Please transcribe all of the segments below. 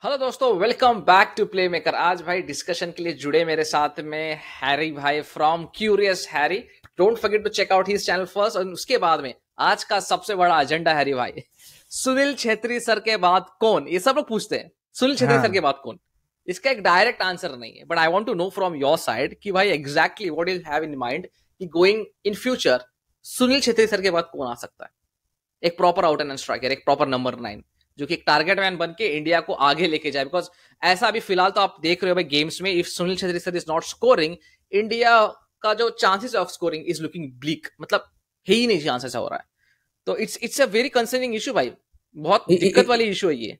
Hello दोस्तों, welcome back to play maker. आज भाई डिस्कशन के लिए जुड़े मेरे साथ में हैरी भाई from curious Harry. Don't forget to check out his channel first. और उसके बाद में आज का सबसे बड़ा एजेंडा हैरी भाई, सुनील छेत्री सर के बाद कौन? ये सब लोग पूछते हैं सुनील छेत्री सर के बाद कौन। इसका एक डायरेक्ट आंसर नहीं है, but I want to know from your side कि भाई exactly what you have in mind कि going in future Sunil Chhetri sir के बाद कौन आ सकता है। एक प्रॉपर आउट एंड स्ट्राइकर, एक प्रॉपर नंबर 9 जो कि एक टारगेट मैन बन के इंडिया को आगे लेके जाए। बिकॉज ऐसा अभी फिलहाल तो आप देख रहे हो भाई गेम्स में, if Sunil Chhetri sir is not scoring, India का जो chances of scoring is looking bleak, मतलब है ही नहीं चांस ऐसा हो रहा है। तो it's a very concerning issue भाई, बहुत दिक्कत वाली इशू है ये।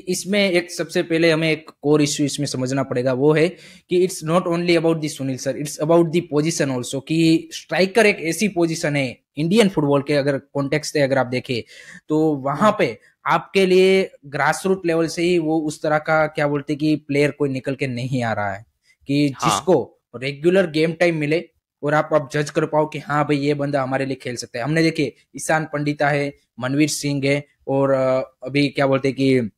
इसमें एक सबसे पहले हमें एक कोर इश्यू इसमें समझना पड़ेगा, वो है कि it's not only about the Sunil sir, it's about the position also. कि स्ट्राइकर एक ऐसी पोजीशन है इंडियन फुटबॉल के, अगर कॉन्टेक्स्ट है अगर आप देखें तो वहां पे आपके लिए ग्रास रूट लेवल से ही वो उस तरह का क्या बोलते कि प्लेयर कोई निकल के नहीं आ रहा है कि जिसको रेगुलर गेम टाइम मिले और आप जज कर पाओ कि हाँ भाई ये बंदा हमारे लिए खेल सकता है। हमने देखे ईशान पंडिता है, मनवीर सिंह है, और अभी क्या बोलते कि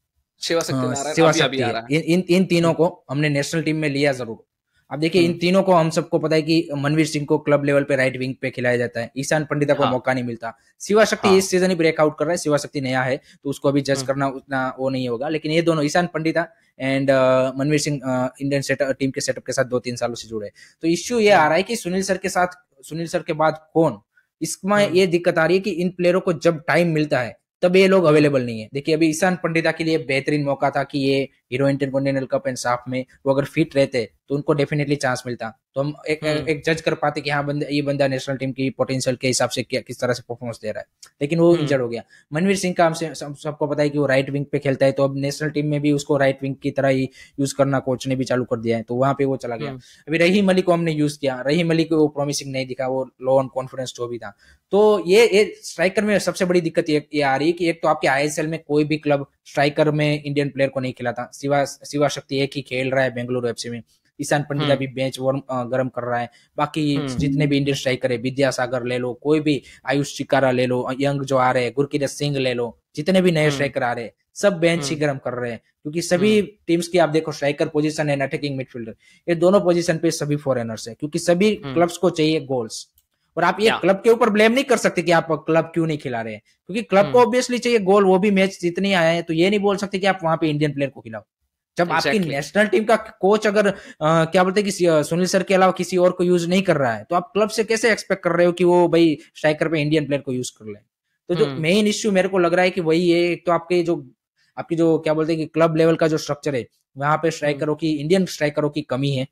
शिवा शक्ति है। इन तीनों को हमने नेशनल टीम में लिया जरूर। अब देखिए इन तीनों को हम सबको पता है कि मनवीर सिंह को क्लब लेवल पे राइट विंग पे खिलाया जाता है, ईशान पंडिता को मौका नहीं मिलता। शिवा शक्ति इस सीजन ही ब्रेकआउट कर रहा है, शिवा शक्ति नया है तो उसको अभी जज करना उतना वो नहीं होगा। लेकिन ये दोनों Ishan Pandita and Manvir Singh Indian team के सेटअप के साथ 2-3 सालों से जुड़े। तो इश्यू ये आ रहा है कि सुनील सर के बाद कौन। इसमें ये दिक्कत आ रही है कि इन प्लेयरों को जब टाइम मिलता है तब ये लोग अवेलेबल नहीं है। देखिए अभी ईशान पंडिता के लिए बेहतरीन मौका था कि ये हीरो इंटरकॉन्टिनेंटल कप एंड साफ में वो अगर फिट रहते तो उनको डेफिनेटली चांस मिलता, तो हम एक जज कर पाते कि हाँ ये बंदा नेशनल टीम की पोटेंशियल के हिसाब से किस तरह से परफॉर्मेंस दे रहा है। लेकिन वो इंजर्ड हो गया। मनवीर सिंह का हमसे सबको पता है कि वो राइट विंग पे खेलता है, तो अब नेशनल टीम में भी उसको राइट विंग की तरह ही यूज करना कोच ने भी चालू कर दिया है, तो वहां पे वो चला गया। अभी रहीम अली को हमने यूज किया, रहीम अली को वो प्रॉमिसिंग नहीं दिखा, वो लो ऑन कॉन्फिडेंस जो भी था। तो ये स्ट्राइकर में सबसे बड़ी दिक्कत ये आ रही है कि एक तो आपके आईएसएल में कोई भी क्लब स्ट्राइकर में इंडियन प्लेयर को नहीं खिलाता। शिवा शक्ति एक ही खेल रहा है बेंगलुरु एफसी में, ईशान पंडिता भी बेंच गर्म कर रहा है। बाकी जितने भी इंडियन स्ट्राइकर है, विद्यासागर ले लो, कोई भी आयुष चिकारा ले लो, यंग जो आ रहे हैं, गुरकीरत सिंह ले लो, जितने भी नए स्ट्राइकर आ रहे हैं सब बेंच ही गर्म कर रहे हैं। क्योंकि सभी टीम्स की आप देखो striker position and attacking midfielder, ये दोनों पोजीशन पे सभी फॉरेनर्स है, क्योंकि सभी क्लब्स को चाहिए गोल्स। और आप ये क्लब के ऊपर ब्लेम नहीं कर सकते कि आप क्लब क्यों नहीं खिला रहे हैं, क्योंकि क्लब को ऑब्वियसली चाहिए गोल, वो भी मैच जितने आए हैं। तो ये नहीं बोल सकते कि आप वहां पे इंडियन प्लेयर को खिलाओ। जब आपकी नेशनल टीम का कोच अगर क्या बोलते हैं कि सुनील सर के अलावा किसी और को यूज नहीं कर रहा है, तो आप क्लब से कैसे एक्सपेक्ट कर रहे हो कि वो भाई स्ट्राइकर पे इंडियन प्लेयर को यूज कर ले। तो जो मेन इश्यू मेरे को लग रहा है कि वही है, एक तो आपकी जो क्या बोलते हैं कि क्लब लेवल का जो स्ट्रक्चर है वहां पे स्ट्राइकरों की, इंडियन स्ट्राइकरों की कमी है।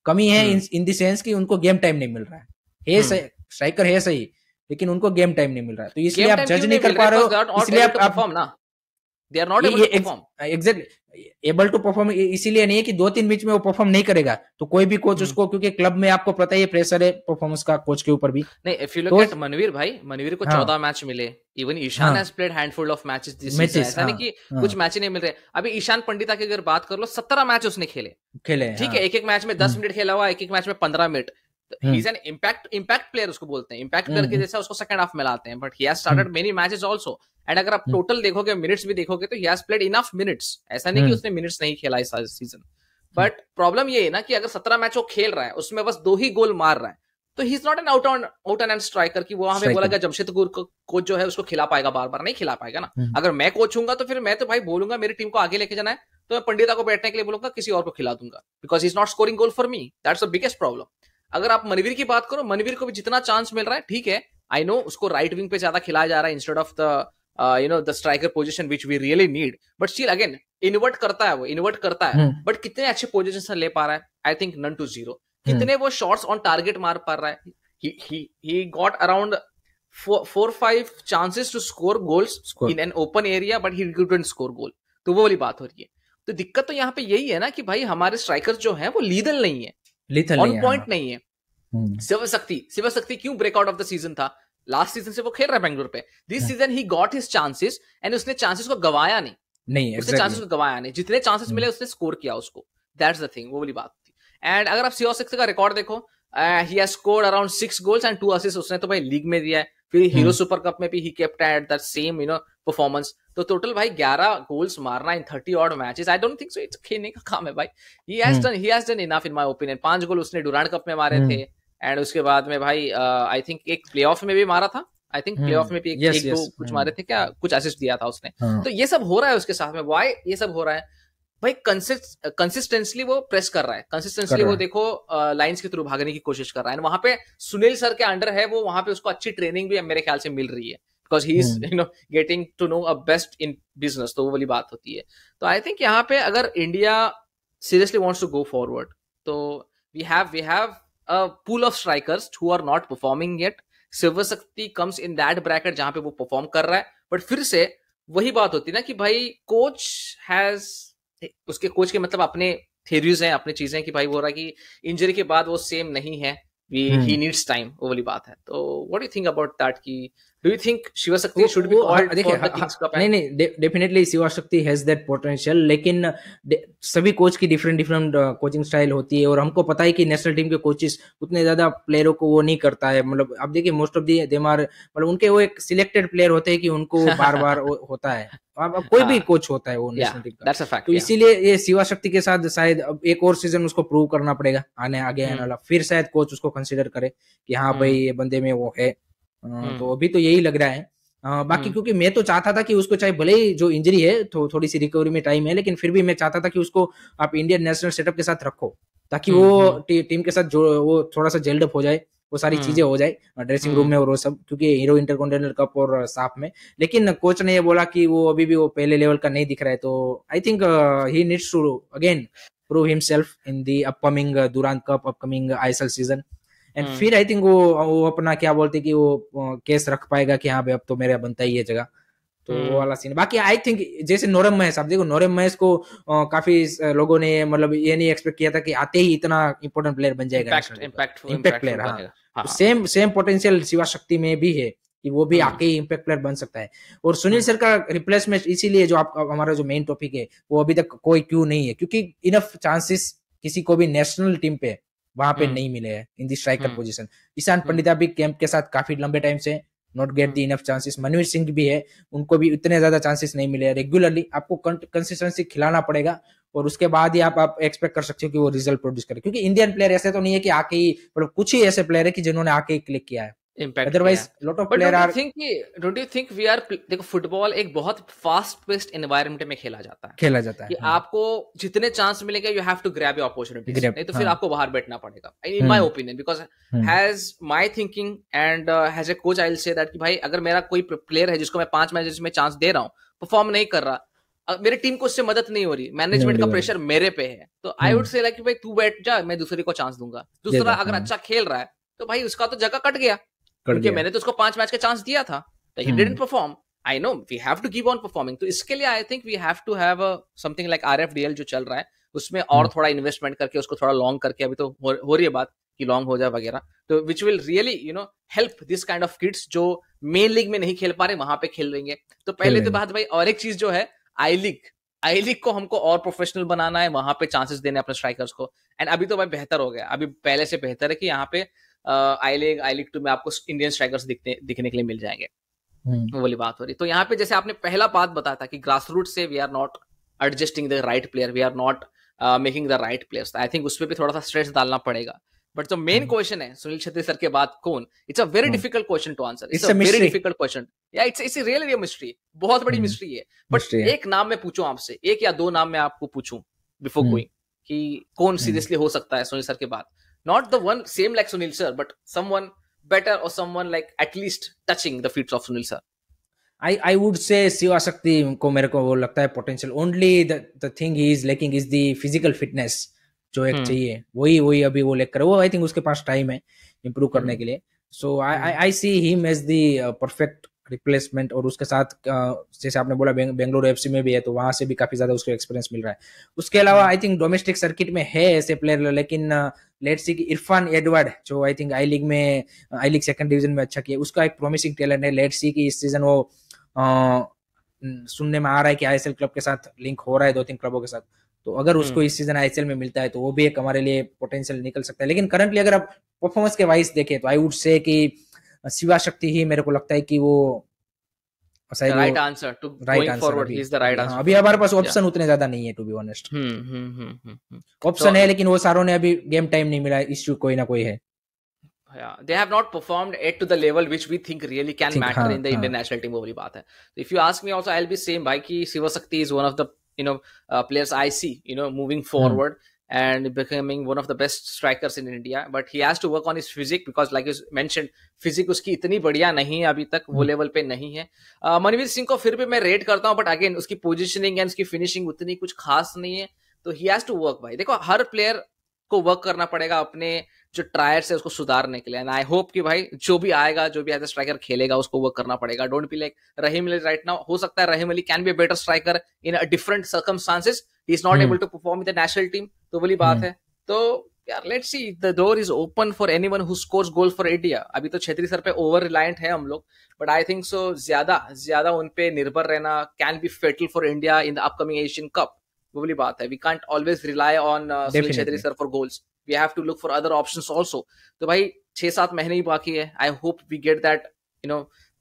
कमी है इन द सेंस कि उनको गेम टाइम नहीं मिल रहा है। स्ट्राइकर है सही, लेकिन उनको गेम टाइम नहीं मिल रहा है, तो इसलिए आप जज नहीं कर पा रहे हो, इसलिए आप They are not able to perform. Exactly, able to perform इसीलिए नहीं है कि 2-3 मैच में वो परफॉर्म नहीं करेगा तो कोई भी कोच उसको, क्योंकि क्लब में आपको पता है प्रेशर है परफॉर्मेंस का कोच के ऊपर भी। नहीं, if you look at Manveer को 14 मैच मिले, even Ishan has played handful of matches this season. ऐसा नहीं कि कुछ मैच नहीं मिल रहे। अभी ईशान पंडिता की अगर बात कर लो, 17 मैच उसने खेले, ठीक है। एक मैच में 10 मिनट खेला हुआ, एक मैच में 15 minute. He is an impact player, उसको बोलते हैं। इम्पैक्ट प्लेयर के जैसा उसको सेकंड हाफ में लाते हैं, but he has started many matches also. And अगर आप टोटल देखोगे, मिनट्स भी देखोगे, तो he has played enough minutes. ऐसा नहीं कि उसने मिनट्स नहीं खेला इस सीजन। बट प्रॉब्लम ये है ना कि अगर 17 मैच वो खेल रहा है, उसमें बस 2 ही गोल मार रहा है, तो ही is not an out and striker की वो वहां पे बोला गया जमशेदपुर कोच जो है उसको खिला पाएगा, बार बार नहीं खिला पाएगा ना। अगर मैं कोच हूंगा तो फिर मैं तो भाई बोलूंगा मेरी टीम को आगे लेके जाना है, तो मैं पंडिता को बैठने के लिए बोलूंगा, किसी और को खिला दूंगा, because he is not scoring goal for me. That's the biggest problem. अगर आप मनवीर की बात करो, मनवीर को भी जितना चांस मिल रहा है, ठीक है, आई नो उसको राइट विंग पे ज्यादा खिलाया जा रहा है instead of the the striker position which we really need, but still again invert करता है। बट कितने अच्छे पोजीशन ले पा रहा है? I think none to zero. कितने वो शॉट्स ऑन टारगेट मार पा रहा है? he got around 4-5 chances to score goals in an open area, but he couldn't score goal. तो वो वाली बात हो रही है। तो दिक्कत तो यहाँ पे यही है ना कि भाई हमारे स्ट्राइकर जो हैं वो लीदल नहीं है, ऑन पॉइंट नहीं है। शिव शक्ति क्यों ब्रेकआउट ऑफ द सीजन था? लास्ट सीजन से वो खेल रहा है बेंगलुरु पे। This season he got his chances and उसने चांसेस को गवाया नहीं, उसने चांसेस को गवाया नहीं। जितने चांसेस मिले उसने स्कोर किया उसको। दैट्स द थिंग, वो वाली बात थी। एंड अगर आप शिव शक्ति का रिकॉर्ड देखो, he has scored around 6 goals and 2 assists उसने तो भाई लीग में दिया है। फिर हीरो सुपर कप में भी he kept at that same performance। तो टोटल भाई 11 गोल्स मारना इन 30 odd matches, I don't think so it's खेलने का काम है भाई। He has done enough in my opinion. 5 गोल उसने डुरांड कप में मारे थे, एंड उसके बाद में भाई आई थिंक एक प्लेऑफ में भी मारा था, आई थिंक प्लेऑफ में भी एक दो कुछ मारे थे क्या, कुछ असिस्ट दिया था उसने। तो ये सब हो रहा है उसके साथ में, व्हाई ये सब हो रहा है भाई? कंसिस्टेंटली वो प्रेस कर रहा है, कंसिस्टेंटली वो देखो लाइंस के थ्रू भागने की कोशिश कर रहा है। वहां पे सुनील सर के अंडर है वो, वहां पे उसको अच्छी ट्रेनिंग भी मेरे ख्याल से मिल रही है, because he is getting to know a best in business. तो वो वाली बात होती है। तो आई थिंक यहाँ पे अगर India seriously wants to go forward, तो we have a pool of strikers who are not performing yet. Shiva Shakti comes in that bracket जहां पे वो परफॉर्म कर रहा है, बट फिर से वही बात होती है ना कि भाई कोच हैज, उसके कोच के मतलब अपने थ्योरीज हैं, अपनी चीजें, कि भाई वो रहा कि इंजरी के बाद वो सेम नहीं है, ही नीड्स टाइम, वो वाली बात है। तो what do you think about that, कि do you think Shiv Shakti should be called for the Kings cup? नहीं, definitely Shiv Shakti has that potential, लेकिन सभी कोच की डिफरेंट कोचिंग स्टाइल होती है, और हमको पता है कि नेशनल टीम के कोचेस उतने ज्यादा प्लेयरों को वो नहीं करता है। मतलब आप देखिए मोस्ट ऑफ दी देमार, मतलब उनके वो एक सिलेक्टेड प्लेयर होते हैं कि उनको बार बार होता है। अब कोई भी कोच होता है वो नेशनल टीम का, तो इसीलिए ये शिवा शक्ति के साथ शायद अब एक और सीजन उसको प्रूव करना पड़ेगा आगे आने वाला, फिर शायद कोच उसको कंसीडर करे कि हाँ भाई ये बंदे में वो है। तो अभी तो यही लग रहा है। बाकी क्योंकि मैं तो चाहता था कि उसको, चाहे भले ही जो इंजरी है थोड़ी सी रिकवरी में टाइम है, लेकिन फिर भी मैं चाहता था कि उसको आप इंडियन नेशनल सेटअप के साथ रखो, ताकि वो टीम के साथ जो वो थोड़ा सा जेल्ड अप हो जाए, वो सारी चीजें हो जाए ड्रेसिंग रूम में और वो सब, क्योंकि हीरो इंटरकॉन्टिनेंटल कप और साफ में। लेकिन कोच ने ये बोला कि वो अभी भी वो पहले लेवल का नहीं दिख रहा है, तो I think he needs to again prove himself in the upcoming Durand Cup, upcoming ISL season. And फिर आई थिंक वो अपना क्या बोलते कि वो केस रख पाएगा कि हाँ भाई अब तो मेरा बनता ही है जगह। तो वो वाला सीन। बाकी आई थिंक जैसे नोरेम महेश, आप देखो नोरेम महेश को काफी लोगों ने मतलब ये नहीं एक्सपेक्ट किया था कि आते ही इतना इंपॉर्टेंट प्लेयर बन जाएगा, इम्पैक्ट प्लेयर। हाँ, सेम पोटेंशियल शिवा शक्ति में भी है कि वो भी आके ही इम्पैक्ट प्लेयर बन सकता है। और सुनील सर का रिप्लेसमेंट इसीलिए, जो आप हमारा जो मेन टॉपिक है वो अभी तक कोई क्यों नहीं है, क्योंकि इनफ चांसेस किसी को भी नेशनल टीम पे वहां पे नहीं मिले हैं in the striker position. Ishan Pandita भी कैंप के साथ काफी लंबे टाइम से not get the enough chances. Manvir Singh भी है, उनको भी इतने ज्यादा चांसेस नहीं मिले। रेगुलरली आपको कंसिस्टेंसी खिलाना पड़ेगा, और उसके बाद ही आप एक्सपेक्ट कर सकते हो कि वो रिजल्ट प्रोड्यूस करे, क्योंकि इंडियन प्लेयर ऐसे तो नहीं है कि आके ही, मतलब कुछ ही ऐसे प्लेयर है कि जिन्होंने आके ही क्लिक किया है। Otherwise lot of player are. Don't you think we are, देखो फुटबॉल एक बहुत फास्ट पेस्ड एनवायरनमेंट में खेला जाता है कि आपको जितने चांस मिलेगा you have to grab your opportunities, नहीं तो फिर आपको बाहर बैठना पड़ेगा, in my opinion. Because has my thinking and has a coach I will say that कि भाई अगर मेरा कोई प्लेयर है जिसको मैं 5 मैचेस में चांस दे रहा हूँ, परफॉर्म नहीं कर रहा, मेरी टीम को उससे मदद नहीं हो रही, मैनेजमेंट का प्रेशर मेरे पे है, तो आई वुड से लाइक भाई तू बैठ जा, मैं दूसरे को चांस दूंगा। दूसरा अगर अच्छा खेल रहा है तो भाई उसका तो जगह कट गया, क्योंकि मैंने तो उसको 5 मैच का चांस दिया था, he didn't perform. I know we have to keep on performing. तो इसके लिए I think we have to have something like RFDL जो चल रहा है, उसमें और थोड़ा इन्वेस्टमेंट करके उसको थोड़ा लॉन्ग करके, अभी तो हो रही है बात कि लॉन्ग हो जाए वगैरह, तो which will really help this kind of kids जो मेन लीग में नहीं खेल पा रहे वहां पे खेल लेंगे। तो पहले तो बात भाई, और एक चीज जो है आई लीग को हमको और प्रोफेशनल बनाना है, वहां पे चांसेस देने अपने स्ट्राइकर्स को। एंड अभी तो भाई बेहतर हो गया, अभी पहले से बेहतर है कि यहाँ पे आई लीग 2 में आपको इंडियन स्ट्राइकर्स दिखने के लिए मिल जाएंगे, वो वाली बात हो रही। तो यहाँ पे जैसे आपने पहला बात बताया था कि ग्रास रूट से we are not adjusting the right player, we are not making the right players, I think उस पर भी थोड़ा सा स्ट्रेस डालना पड़ेगा। बट जो मेन क्वेश्चन है सुनील छेत्री सर के बाद कौन, it's a very difficult question to answer, it's a very difficult question, या इट्स रियली अ मिस्ट्री, बहुत बड़ी मिस्ट्री है। बट एक नाम मैं पूछूं आपसे, एक या दो नाम मैं आपको पूछूं बिफोर गोइंग, कि कौन सीरियसली हो सकता है सुनील सर के बाद, not the one same like Sunil sir, but someone better or someone like at least touching the feet of Sunil sir. I would say Shiva शक्ति को मेरे को वो लगता है potential, only the thing he is lacking is the physical fitness जो एक चाहिए, वही अभी वो लेकर, वो आई थिंक उसके पास टाइम है इम्प्रूव करने के लिए। So I see him as the perfect replacement. और उसके साथ जैसे आपने बोला बेंगलुरु एफसी में भी है, तो वहां से भी काफी ज्यादा उसको एक्सपीरियंस मिल रहा है। उसके अलावा आई थिंक डोमेस्टिक सर्किट में है ऐसे प्लेयर, लेकिन लेट्स सी कि इरफान एडवर्ड जो I think I league second division में अच्छा किया, उसका एक प्रॉमिसिंग टैलेंट है। लेट्स सी कि इस सीजन वो सुनने में आ रहा है कि आईएसएल क्लब के साथ लिंक हो रहा है 2-3 क्लबों के साथ, तो अगर उसको इस सीजन आईएसएल में मिलता है तो वो भी एक हमारे लिए पोटेंशियल निकल सकता है। लेकिन करंटली अगर आप परफॉर्मेंस के वाइज देखें तो आई वुड से कि शिवा शक्ति ही मेरे को लगता है कि वो right answer to going forward, he is the right answer. अभी हमारे पास ऑप्शन उतने ज्यादा नहीं है टू बी ऑनेस्ट। ऑप्शन है लेकिन वो सारों ने अभी गेम टाइम नहीं मिला, इश्यू कोई ना कोई है। Yeah, they have not performed at to the level which we think really can matter in the Indian national team, वो वाली बात है। If you ask me also, I'll be same भाई कि शिवा शक्ति is one of the players I see moving forward and becoming one of the best strikers in India, but he has to work on his physique because like you mentioned, physique उसकी इतनी बढ़िया नहीं है अभी तक, वो level पे नहीं है। मनवीर सिंह को फिर भी मैं रेट करता हूँ, बट अगेन उसकी पोजिशनिंग एंड उसकी फिनिशिंग उतनी कुछ खास नहीं है, तो ही हैज टू वर्क भाई। देखो हर प्लेयर को वर्क करना पड़ेगा अपने जो ट्रायर्स है उसको सुधारने के लिए, एंड आई होप कि भाई जो भी आएगा, जो भी एज ए स्ट्राइकर खेलेगा, उसको वर्क करना पड़ेगा। Don't be like Rahim Ali right now. हो सकता है Rahim Ali can be a better striker in a different circumstances, he is not able to perform with the national team, तो वाली बात है। तो यार let's see, the door is open for anyone who scores goal for India. अभी तो Chhetri sir पे over reliant है हम लोग, बट आई थिंक सो ज्यादा उन पे निर्भर रहना can be fatal for India in the upcoming Asian cup, वो वाली बात है। We can't always rely on Sunil Chhetri sir for goals, we have to look for other options also। तो भाई 6-7 महीने ही बाकी है। I hope we get that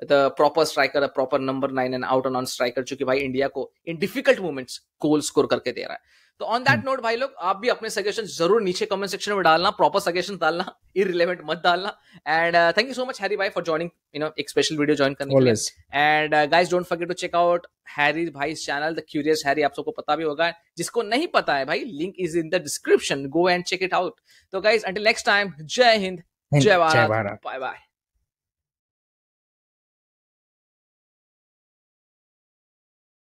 the proper striker, a proper number 9 and out and on striker, जो कि भाई India को in difficult moments goal score करके दे रहा है। तो ऑन दैट नोट भाई लोग, आप भी अपने सजेशन जरूर नीचे कमेंट सेक्शन में डालना, प्रॉपर सजेशन डालना, इररिलेवेंट मत डालना। And thank you so much Harry भाई फॉर जॉइनिंग एक स्पेशल वीडियो ज्वाइन करने के लिए। And guys don't forget to check out Harry भाई चैनल द क्यूरियस हैरी, आप सबको पता भी होगा, जिसको नहीं पता है भाई link is in the description, go and check it out. तो गाइस अंटिल नेक्स्ट टाइम, जय हिंद, जय भारत, बाय बाय।